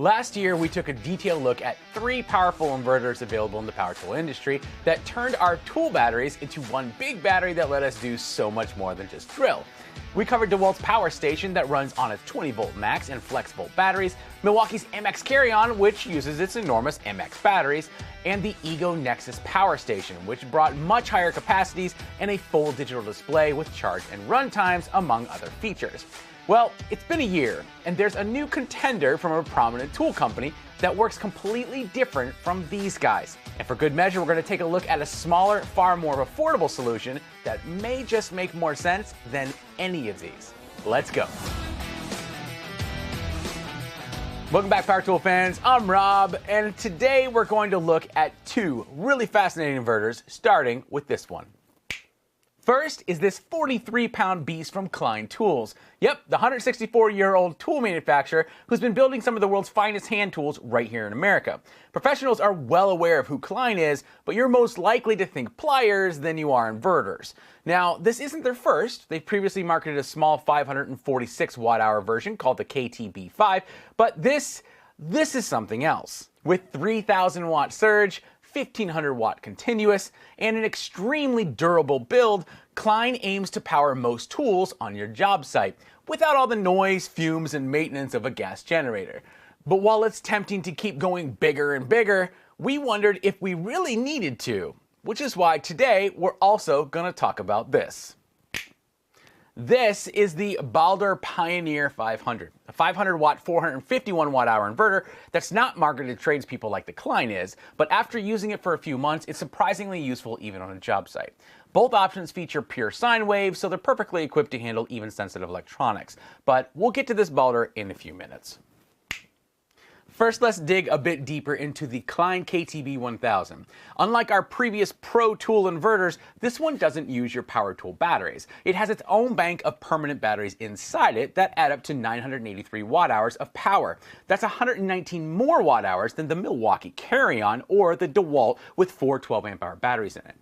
Last year, we took a detailed look at 3 powerful inverters available in the power tool industry that turned our tool batteries into one big battery that let us do so much more than just drill. We covered DeWALT's Power Station that runs on its 20-volt max and flex volt batteries, Milwaukee's MX Carry-On, which uses its enormous MX batteries, and the EGO Nexus Power Station, which brought much higher capacities and a full digital display with charge and run times, among other features. Well, it's been a year, and there's a new contender from a prominent tool company that works completely different from these guys. And for good measure, we're going to take a look at a smaller, far more affordable solution that may just make more sense than any of these. Let's go. Welcome back, Power Tool fans. I'm Rob, and today we're going to look at 2 really fascinating inverters, starting with this one. First is this 43-pound beast from Klein Tools. Yep, the 164-year-old tool manufacturer who's been building some of the world's finest hand tools right here in America. Professionals are well aware of who Klein is, but you're most likely to think pliers than you are inverters. Now, this isn't their first. They've previously marketed a small 546 watt-hour version called the KTB5, but this is something else. With 3,000 watt surge, 1500 watt continuous, and an extremely durable build, Klein aims to power most tools on your job site without all the noise, fumes, and maintenance of a gas generator. But while it's tempting to keep going bigger and bigger, we wondered if we really needed to, which is why today we're also going to talk about this. This is the BALDR Pioneer 500, a 500 watt, 451 watt hour inverter that's not marketed to tradespeople like the Klein is, but after using it for a few months, it's surprisingly useful even on a job site. Both options feature pure sine waves, so they're perfectly equipped to handle even sensitive electronics. But we'll get to this BALDR in a few minutes. First, let's dig a bit deeper into the Klein KTB1000. Unlike our previous Pro Tool inverters, this one doesn't use your power tool batteries. It has its own bank of permanent batteries inside it that add up to 983 watt hours of power. That's 119 more watt hours than the Milwaukee Carry-On or the DeWALT with 4 12 amp hour batteries in it.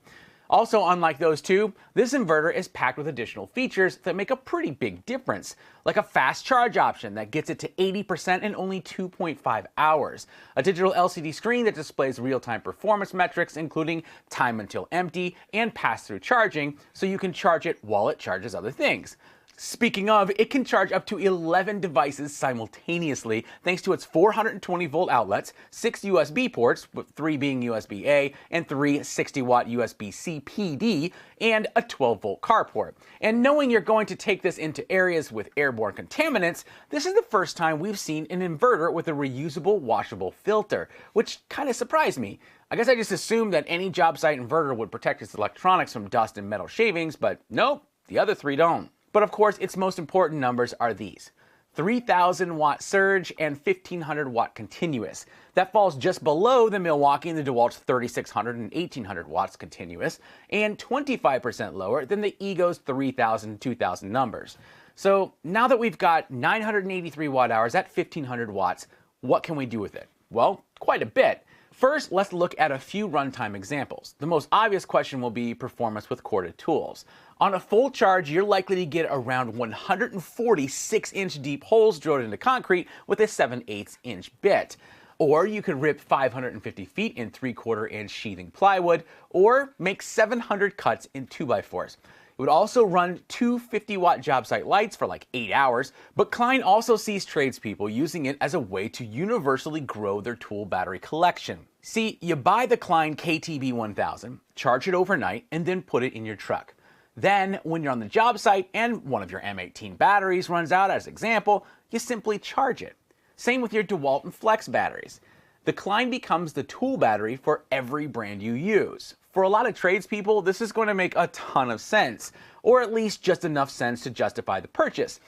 Also, unlike those two, this inverter is packed with additional features that make a pretty big difference, like a fast charge option that gets it to 80% in only 2.5 hours, a digital LCD screen that displays real-time performance metrics including time until empty and pass-through charging, so you can charge it while it charges other things. Speaking of, it can charge up to 11 devices simultaneously thanks to its 420 volt outlets, 6 USB ports, with 3 being USB-A and 3 60-watt USB-C PD, and a 12-volt carport. And knowing you're going to take this into areas with airborne contaminants, this is the first time we've seen an inverter with a reusable washable filter, which kind of surprised me. I guess I just assumed that any job site inverter would protect its electronics from dust and metal shavings, but nope, the other 3 don't. But of course, its most important numbers are these: 3,000 watt surge and 1,500 watt continuous. That falls just below the Milwaukee and the DeWalt's 3,600 and 1,800 watts continuous, and 25% lower than the EGO's 3,000 and 2,000 numbers. So now that we've got 983 watt hours at 1,500 watts, what can we do with it? Well, quite a bit. First, let's look at a few runtime examples. The most obvious question will be performance with corded tools. On a full charge, you're likely to get around 146-inch deep holes drilled into concrete with a 7/8 inch bit. Or you could rip 550 feet in 3/4 inch sheathing plywood, or make 700 cuts in 2x4s. It would also run 2 50-watt job site lights for like 8 hours, but Klein also sees tradespeople using it as a way to universally grow their tool battery collection. See, you buy the Klein KTB1000, charge it overnight, and then put it in your truck. Then, when you're on the job site and one of your M18 batteries runs out as an example, you simply charge it. Same with your DeWalt and Flex batteries. The Klein becomes the tool battery for every brand you use. For a lot of tradespeople, this is going to make a ton of sense, or at least just enough sense to justify the purchase.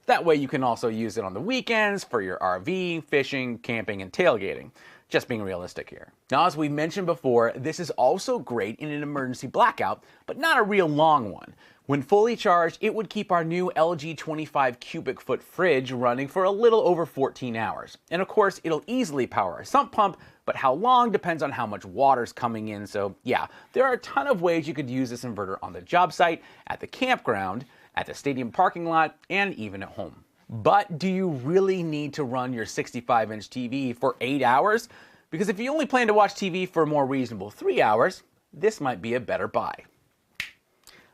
That way you can also use it on the weekends for your RV, fishing, camping, and tailgating. Just being realistic here. Now, as we mentioned before, this is also great in an emergency blackout, but not a real long one. When fully charged, it would keep our new LG 25 cubic foot fridge running for a little over 14 hours. And of course, it'll easily power a sump pump, but how long depends on how much water's coming in. So yeah, there are a ton of ways you could use this inverter on the job site, at the campground, at the stadium parking lot, and even at home. But do you really need to run your 65-inch TV for 8 hours? Because if you only plan to watch TV for a more reasonable 3 hours, this might be a better buy.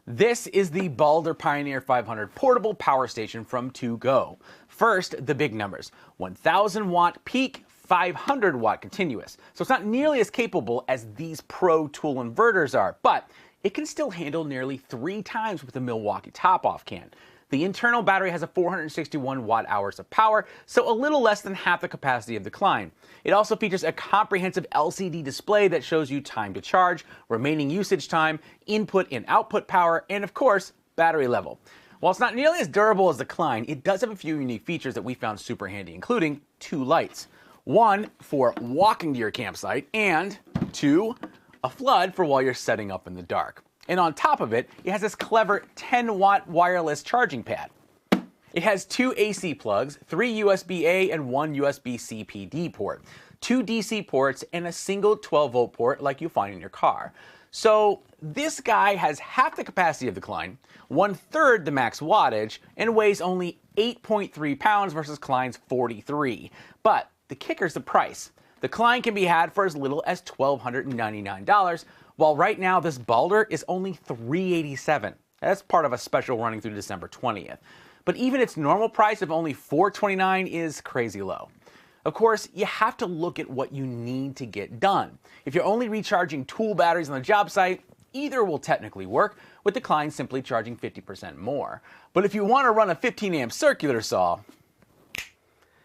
This is the BALDR Pioneer 500 portable power station from 2GO. First, the big numbers: 1000 watt peak, 500 watt continuous. So it's not nearly as capable as these Pro Tool inverters are, but it can still handle nearly 3 times what the Milwaukee top-off can. The internal battery has a 461 watt-hours of power, so a little less than half the capacity of the Klein. It also features a comprehensive LCD display that shows you time to charge, remaining usage time, input and output power, and of course, battery level. While it's not nearly as durable as the Klein, it does have a few unique features that we found super handy, including 2 lights. 1 for walking to your campsite, and 2, a flood for while you're setting up in the dark. And on top of it, it has this clever 10-watt wireless charging pad. It has 2 AC plugs, 3 USB-A and 1 USB-C PD port, 2 DC ports, and a single 12-volt port like you find in your car. So this guy has half the capacity of the Klein, 1/3 the max wattage, and weighs only 8.3 pounds versus Klein's 43. But the kicker's the price. The Klein can be had for as little as $1,299, while right now this BALDR is only $387. That's part of a special running through December 20th. But even its normal price of only $429 is crazy low. Of course, you have to look at what you need to get done. If you're only recharging tool batteries on the job site, either will technically work, with the Klein simply charging 50% more. But if you want to run a 15-amp circular saw,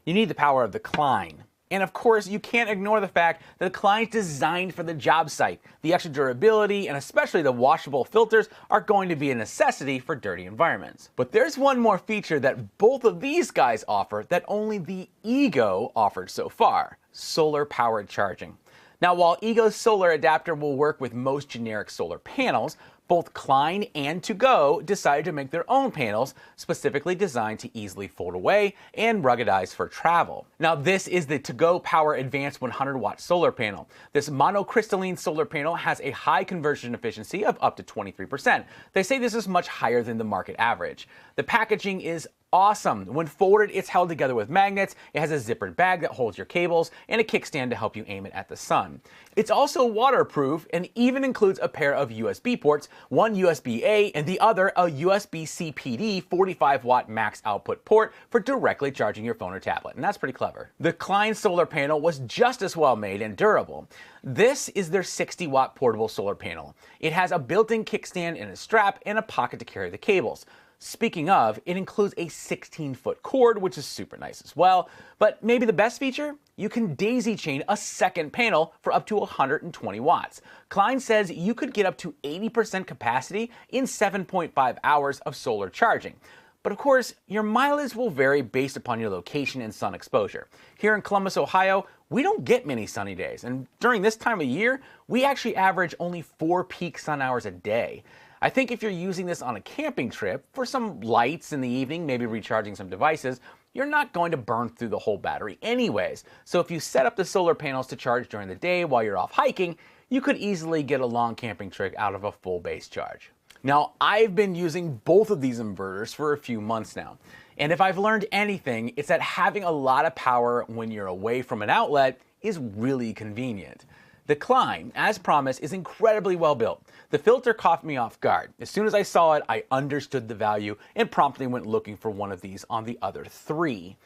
you need the power of the Klein. And of course, you can't ignore the fact that the Klein's designed for the job site. The extra durability and especially the washable filters are going to be a necessity for dirty environments. But there's one more feature that both of these guys offer that only the EGO offered so far: solar powered charging. Now, while EGO's solar adapter will work with most generic solar panels, both Klein and 2GO decided to make their own panels, specifically designed to easily fold away and ruggedize for travel. Now, this is the 2GO Power Advanced 100-watt solar panel. This monocrystalline solar panel has a high conversion efficiency of up to 23%. They say this is much higher than the market average. The packaging is awesome. When folded, it's held together with magnets. It has a zippered bag that holds your cables and a kickstand to help you aim it at the sun. It's also waterproof and even includes a pair of USB ports, one USB-A and the other a USB-C PD 45-watt max output port for directly charging your phone or tablet. And that's pretty clever. The Klein solar panel was just as well made and durable. This is their 60-watt portable solar panel. It has a built-in kickstand and a strap and a pocket to carry the cables. Speaking of, it includes a 16-foot cord, which is super nice as well. But maybe the best feature? You can daisy chain a second panel for up to 120 watts. Klein says you could get up to 80% capacity in 7.5 hours of solar charging. But of course, your mileage will vary based upon your location and sun exposure. Here in Columbus, Ohio, we don't get many sunny days, and during this time of year, we actually average only 4 peak sun hours a day. I think if you're using this on a camping trip for some lights in the evening, maybe recharging some devices, you're not going to burn through the whole battery anyways. So if you set up the solar panels to charge during the day while you're off hiking, you could easily get a long camping trip out of a full base charge. Now, I've been using both of these inverters for a few months now. And if I've learned anything, it's that having a lot of power when you're away from an outlet is really convenient. The Klein, as promised, is incredibly well built. The filter caught me off guard. As soon as I saw it, I understood the value and promptly went looking for one of these on the other 3.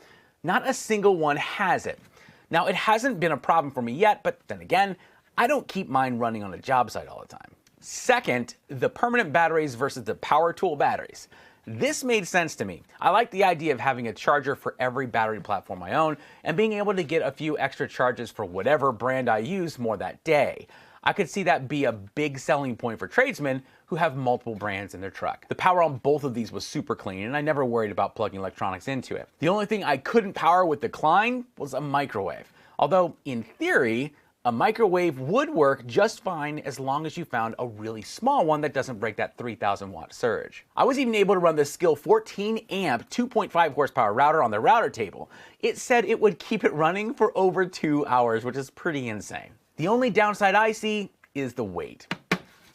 Not a single one has it. Now, it hasn't been a problem for me yet, but then again, I don't keep mine running on a job site all the time. Second, the permanent batteries versus the power tool batteries. This made sense to me. I like the idea of having a charger for every battery platform I own and being able to get a few extra charges for whatever brand I use more that day. I could see that be a big selling point for tradesmen who have multiple brands in their truck. The power on both of these was super clean and I never worried about plugging electronics into it. The only thing I couldn't power with the Klein was a microwave. Although, in theory, a microwave would work just fine as long as you found a really small one that doesn't break that 3,000 watt surge. I was even able to run the Skill 14 amp 2.5 horsepower router on the router table. It said it would keep it running for over 2 hours, which is pretty insane. The only downside I see is the weight.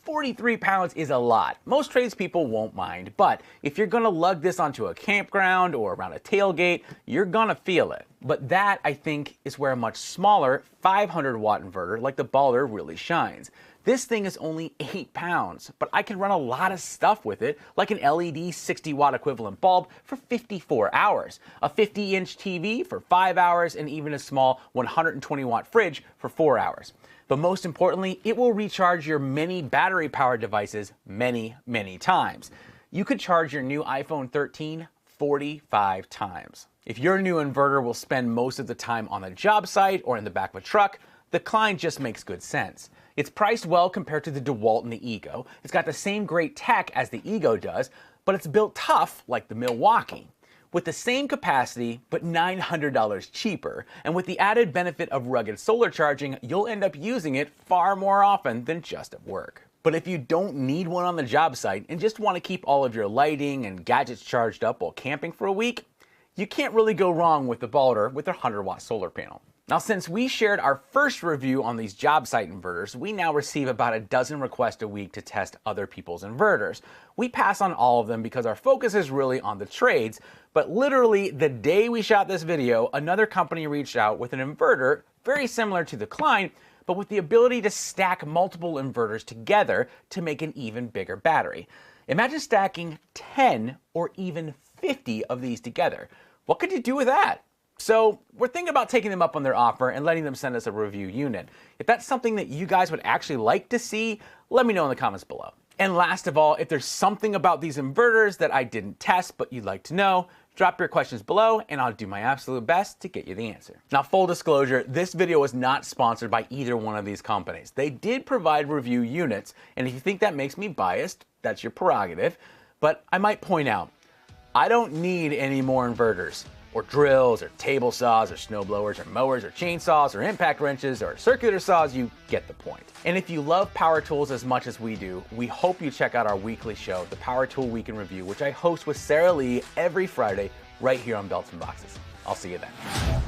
43 pounds is a lot. Most tradespeople won't mind, but if you're gonna lug this onto a campground or around a tailgate, you're gonna feel it. But that, I think, is where a much smaller 500 watt inverter like the BALDR really shines. This thing is only 8 pounds, but I can run a lot of stuff with it, like an LED 60 watt equivalent bulb for 54 hours, a 50-inch TV for 5 hours, and even a small 120 watt fridge for 4 hours. But most importantly, it will recharge your many battery-powered devices many, many times. You could charge your new iPhone 13 45 times. If your new inverter will spend most of the time on a job site or in the back of a truck, the Klein just makes good sense. It's priced well compared to the DeWALT and the EGO. It's got the same great tech as the EGO does, but it's built tough like the Milwaukee. With the same capacity, but $900 cheaper, and with the added benefit of rugged solar charging, you'll end up using it far more often than just at work. But if you don't need one on the job site and just want to keep all of your lighting and gadgets charged up while camping for a week, you can't really go wrong with the BALDR with their 100 watt solar panel. Now, since we shared our first review on these job site inverters, we now receive about a dozen requests a week to test other people's inverters. We pass on all of them because our focus is really on the trades, but literally the day we shot this video, another company reached out with an inverter very similar to the Klein, but with the ability to stack multiple inverters together to make an even bigger battery. Imagine stacking 10 or even 50 of these together. What could you do with that? So we're thinking about taking them up on their offer and letting them send us a review unit. If that's something that you guys would actually like to see, let me know in the comments below. And last of all, if there's something about these inverters that I didn't test but you'd like to know, drop your questions below and I'll do my absolute best to get you the answer. Now, full disclosure, this video was not sponsored by either one of these companies. They did provide review units, and if you think that makes me biased, that's your prerogative. But I might point out, I don't need any more inverters, or drills, or table saws, or snowblowers, or mowers, or chainsaws, or impact wrenches, or circular saws. You get the point. And if you love power tools as much as we do, we hope you check out our weekly show, the Power Tool Week in Review, which I host with Sarah Lee every Friday right here on Belts and Boxes. I'll see you then.